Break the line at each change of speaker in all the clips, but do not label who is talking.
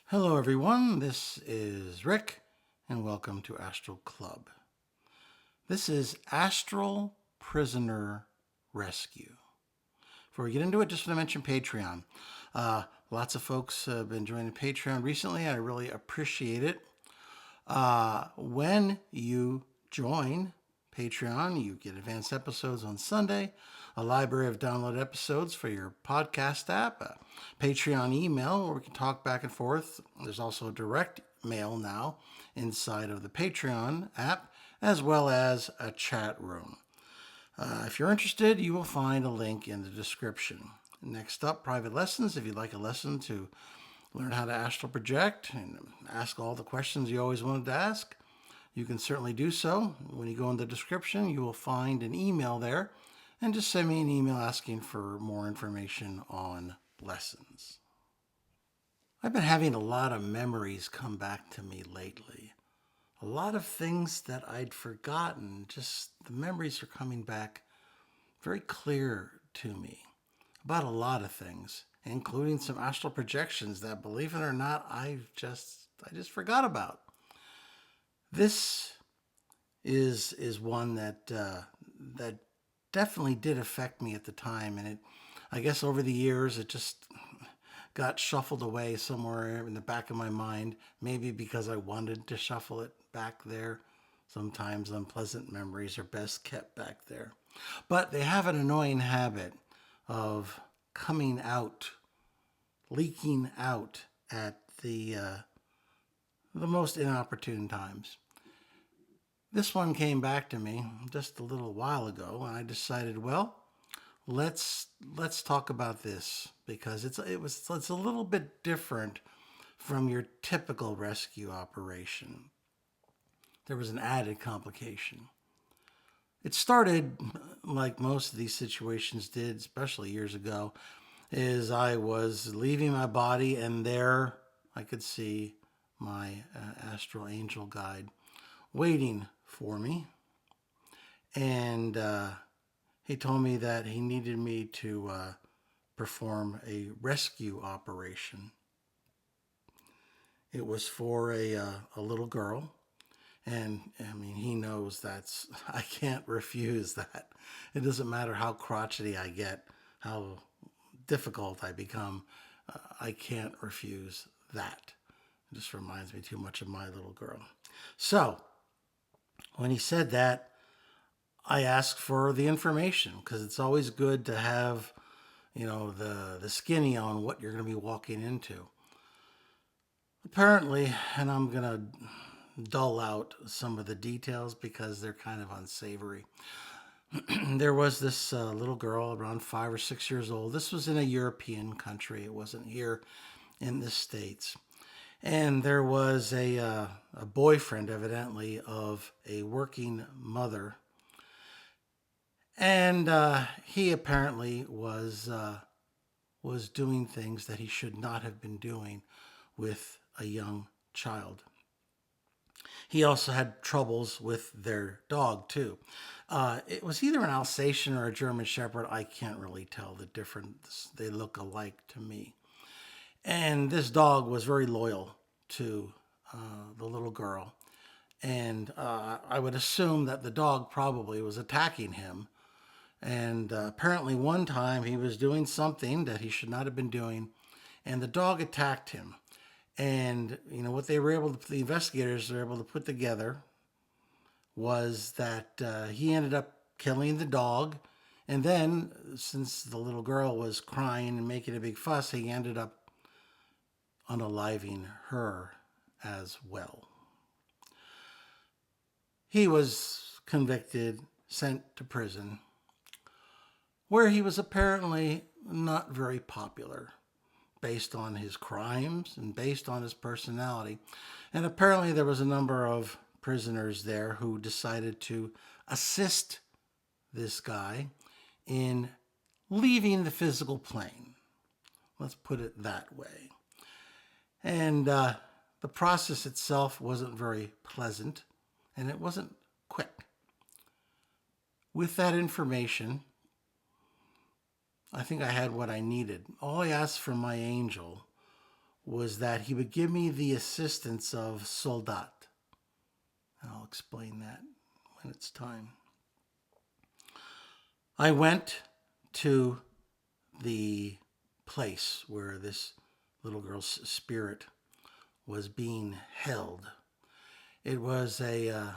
Hello, everyone. This is Rick, and welcome to Astral Club. This is Astral Prisoner Rescue. Before we get into it, just want to mention Patreon. Lots of folks have been joining Patreon recently. I really appreciate it. When you join Patreon, you get advanced episodes on Sunday, a library of downloaded episodes for your podcast app, a Patreon email where we can talk back and forth. There's also direct mail now inside of the Patreon app, as well as a chat room. If you're interested, you will find a link in the description. Next up, private lessons. If you'd like a lesson to learn how to astral project and ask all the questions you always wanted to ask, you can certainly do so. When you go in the description, you will find an email there, and just send me an email asking for more information on lessons. I've been having a lot of memories come back to me lately. A lot of things that I'd forgotten, just the memories are coming back very clear to me about a lot of things, including some astral projections that, believe it or not, I just forgot about. This is one that definitely did affect me at the time, and I guess over the years it just got shuffled away somewhere in the back of my mind. Maybe because I wanted to shuffle it back there. Sometimes unpleasant memories are best kept back there, but they have an annoying habit of coming out, leaking out at the most inopportune times. This one came back to me just a little while ago, and I decided, well, let's talk about this because it's a little bit different from your typical rescue operation. There was an added complication. It started like most of these situations did, especially years ago, is I was leaving my body, and there I could see my astral angel guide waiting for me. And he told me that he needed me to perform a rescue operation. It was for a little girl. And I mean, he knows I can't refuse that. It doesn't matter how crotchety I get, how difficult I become, I can't refuse that. It just reminds me too much of my little girl. So, when he said that, I asked for the information because it's always good to have, the skinny on what you're going to be walking into. Apparently, and I'm going to dull out some of the details because they're kind of unsavory. There was this little girl around 5 or 6 years old. This was in a European country. It wasn't here in the States. And there was a boyfriend, evidently, of a working mother. And he apparently was doing things that he should not have been doing with a young child. He also had troubles with their dog, too. It was either an Alsatian or a German Shepherd. I can't really tell the difference. They look alike to me. And this dog was very loyal to the little girl. And I would assume that the dog probably was attacking him. And apparently one time he was doing something that he should not have been doing, and the dog attacked him. And, what they were the investigators were able to put together was that he ended up killing the dog. And then, since the little girl was crying and making a big fuss, he ended up unaliving her as well. He was convicted, sent to prison, where he was apparently not very popular based on his crimes and based on his personality. And apparently there was a number of prisoners there who decided to assist this guy in leaving the physical plane. Let's put it that way. And the process itself wasn't very pleasant, and it wasn't quick. With that information, I think I had what I needed. All I asked from my angel was that he would give me the assistance of Soldat. And I'll explain that when it's time. I went to the place where this little girl's spirit was being held. It was a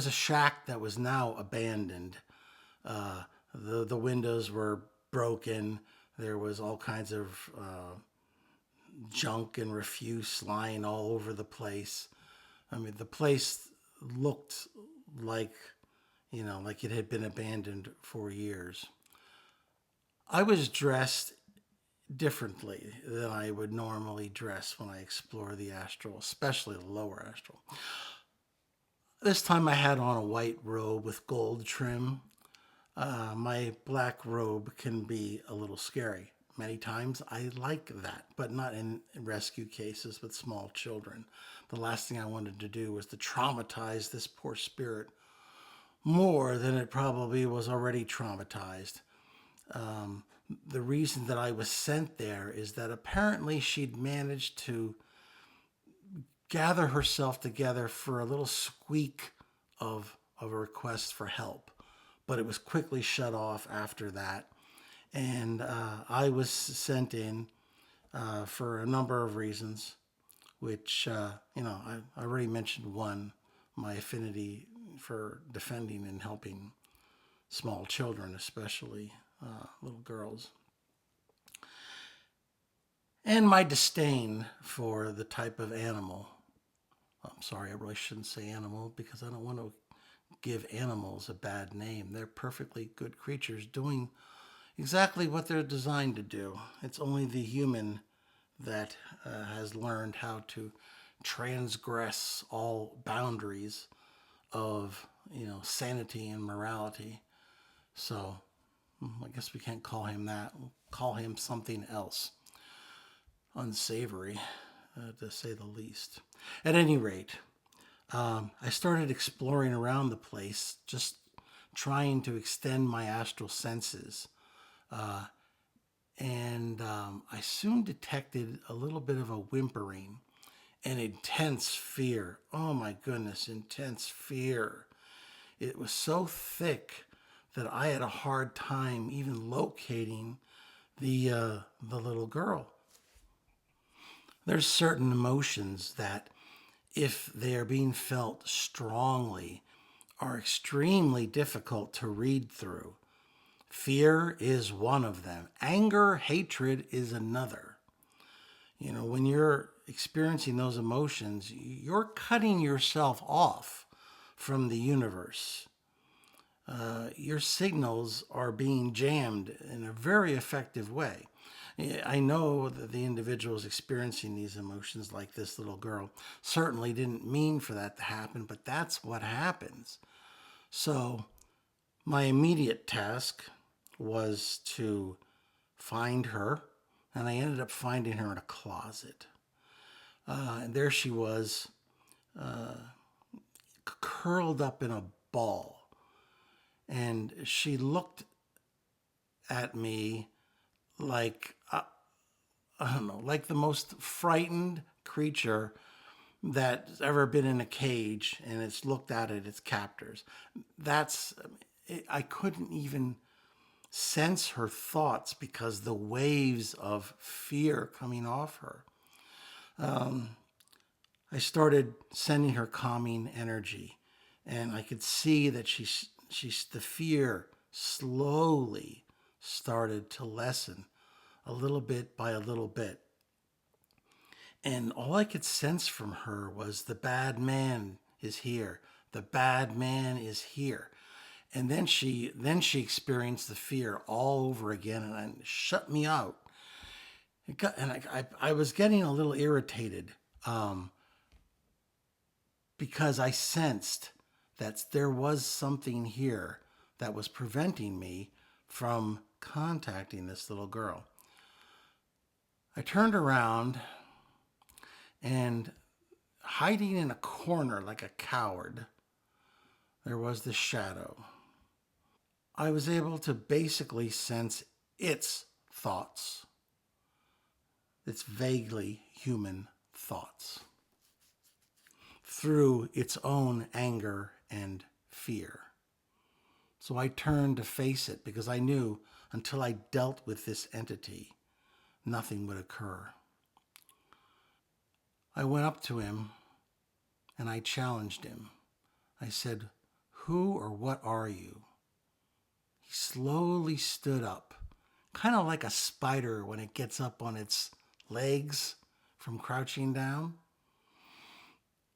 shack that was now abandoned. The windows were broken. There was all kinds of junk and refuse lying all over the place. I mean, the place looked like, like it had been abandoned for years. I was dressed differently than I would normally dress when I explore the astral, especially the lower astral. This time I had on a white robe with gold trim. My black robe can be a little scary. Many times I like that, but not in rescue cases with small children. The last thing I wanted to do was to traumatize this poor spirit more than it probably was already traumatized. The reason that I was sent there is that apparently she'd managed to gather herself together for a little squeak of a request for help, but it was quickly shut off after that. And I was sent in for a number of reasons, which, I already mentioned one, my affinity for defending and helping small children, especially little girls, and my disdain for the type of animal. I'm sorry, I really shouldn't say animal because I don't want to give animals a bad name. They're perfectly good creatures doing exactly what they're designed to do. It's only the human that has learned how to transgress all boundaries of, sanity and morality. So I guess we can't call him that. We'll call him something else. Unsavory, to say the least. At any rate, I started exploring around the place, just trying to extend my astral senses. And I soon detected a little bit of a whimpering and intense fear. Oh my goodness, intense fear. It was so thick that I had a hard time even locating the little girl. There's certain emotions that, if they are being felt strongly, are extremely difficult to read through. Fear is one of them. Anger, hatred is another. When you're experiencing those emotions, you're cutting yourself off from the universe. Your signals are being jammed in a very effective way. I know that the individuals experiencing these emotions, like this little girl, certainly didn't mean for that to happen, but that's what happens. So my immediate task was to find her, and I ended up finding her in a closet. And there she was, curled up in a ball. And she looked at me like, I don't know, like the most frightened creature that's ever been in a cage, and it's looked at its captors. I couldn't even sense her thoughts because the waves of fear coming off her. I started sending her calming energy, and I could see that the fear slowly started to lessen a little bit by a little bit. And all I could sense from her was, the bad man is here. The bad man is here. And then she experienced the fear all over again, and it shut me out. I was getting a little irritated because I sensed that there was something here that was preventing me from contacting this little girl. I turned around, and hiding in a corner like a coward, there was this shadow. I was able to basically sense its thoughts. its vaguely human thoughts through its own anger and fear. So I turned to face it because I knew until I dealt with this entity, nothing would occur. I went up to him and I challenged him. I said, "Who or what are you?" He slowly stood up, kind of like a spider when it gets up on its legs from crouching down.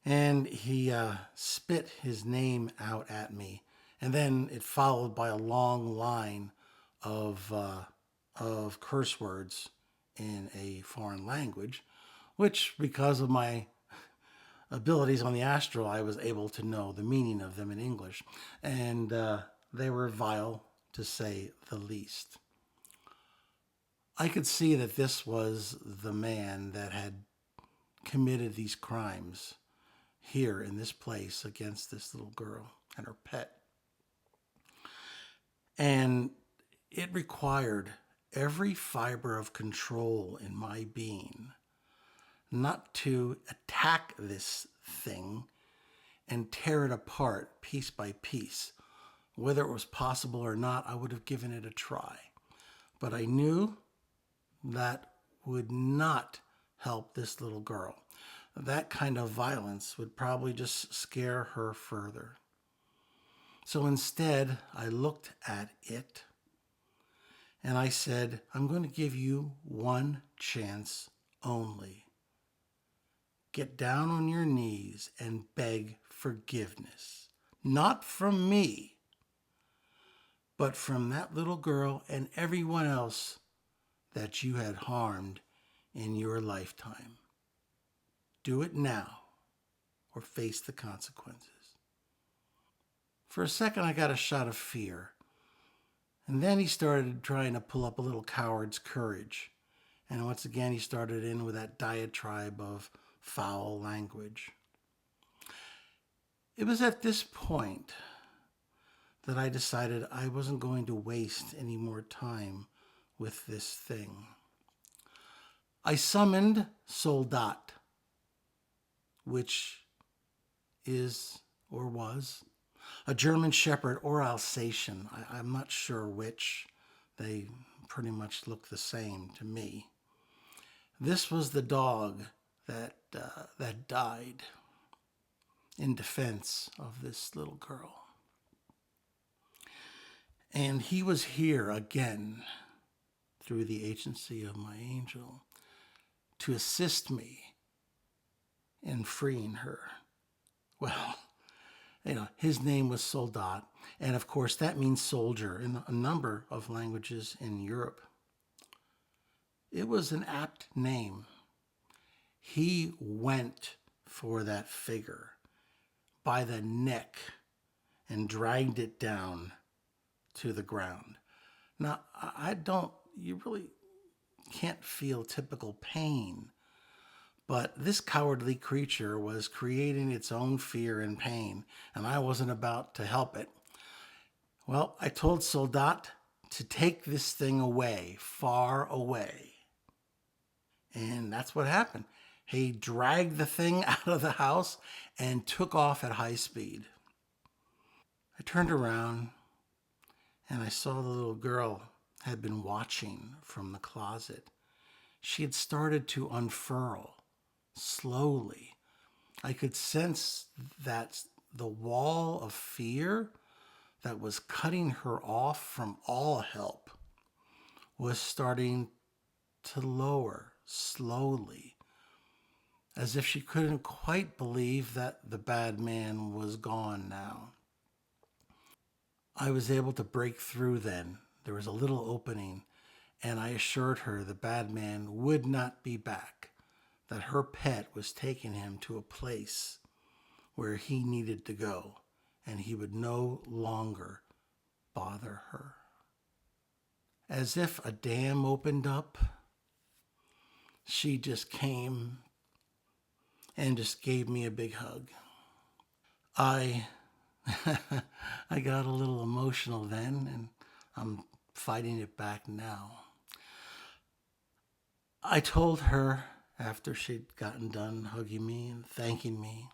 And he spit his name out at me. And then it followed by a long line of, curse words in a foreign language, which, because of my abilities on the Astral, I was able to know the meaning of them in English. And they were vile, to say the least. I could see that this was the man that had committed these crimes here in this place against this little girl and her pet. And it required every fiber of control in my being not to attack this thing and tear it apart piece by piece. Whether it was possible or not, I would have given it a try. But I knew that would not help this little girl. That kind of violence would probably just scare her further. So instead, I looked at it and I said, "I'm going to give you one chance only. Get down on your knees and beg forgiveness. Not from me, but from that little girl and everyone else that you had harmed in your lifetime. Do it now or face the consequences." For a second, I got a shot of fear. And then he started trying to pull up a little coward's courage. And once again, he started in with that diatribe of foul language. It was at this point that I decided I wasn't going to waste any more time with this thing. I summoned Soldat, which is or was a German Shepherd or Alsatian. I'm not sure which. They pretty much look the same to me. This was the dog that died in defense of this little girl. And he was here again through the agency of my angel to assist me in freeing her. Well, his name was Soldat, and of course that means soldier in a number of languages in Europe. It was an apt name. He went for that figure by the neck and dragged it down to the ground. Now, you really can't feel typical pain, but this cowardly creature was creating its own fear and pain, and I wasn't about to help it. Well, I told Soldat to take this thing away, far away. And that's what happened. He dragged the thing out of the house and took off at high speed. I turned around and I saw the little girl had been watching from the closet. She had started to unfurl slowly. I could sense that the wall of fear that was cutting her off from all help was starting to lower slowly, as if she couldn't quite believe that the bad man was gone now. I was able to break through then. There was a little opening, and I assured her the bad man would not be back, that her pet was taking him to a place where he needed to go, and he would no longer bother her. As if a dam opened up, she just came and just gave me a big hug. I I got a little emotional then, and I'm fighting it back now. I told her after she'd gotten done hugging me and thanking me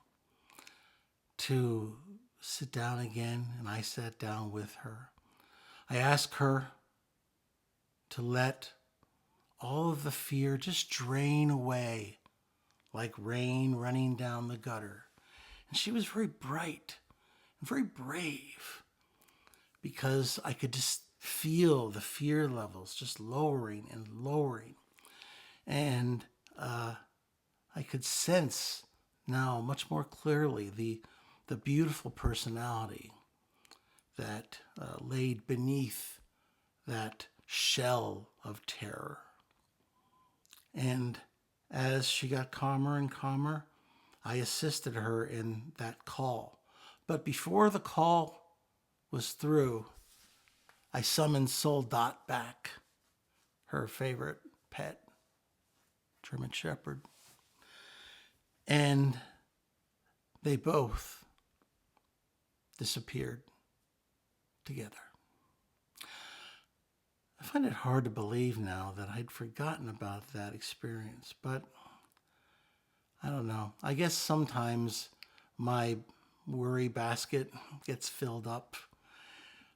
to sit down again, and I sat down with her. I asked her to let all of the fear just drain away like rain running down the gutter. And she was very bright and very brave because I could just feel the fear levels just lowering and lowering. And I could sense now much more clearly the beautiful personality that laid beneath that shell of terror. And as she got calmer and calmer, I assisted her in that call. But before the call was through, I summoned Soldat back, her favorite pet, German Shepherd. And they both disappeared together. I find it hard to believe now that I'd forgotten about that experience, but I don't know. I guess sometimes my worry basket gets filled up,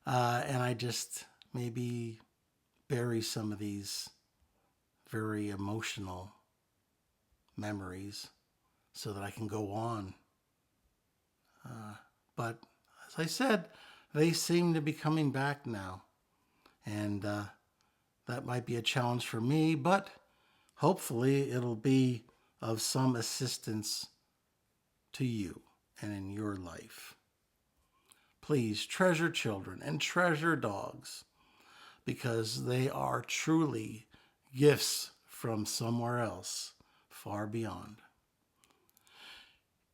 and I just maybe bury some of these very emotional memories so that I can go on. But as I said, they seem to be coming back now. And that might be a challenge for me, but hopefully it'll be of some assistance to you and in your life. Please treasure children and treasure dogs because they are truly gifts from somewhere else, far beyond.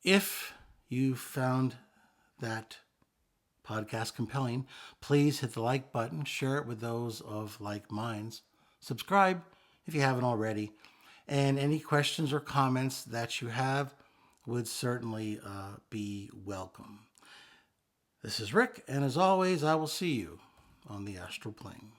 If you found that podcast compelling, please hit the like button, share it with those of like minds, subscribe if you haven't already, and any questions or comments that you have would certainly be welcome. This is Rick, and as always, I will see you on the astral plane.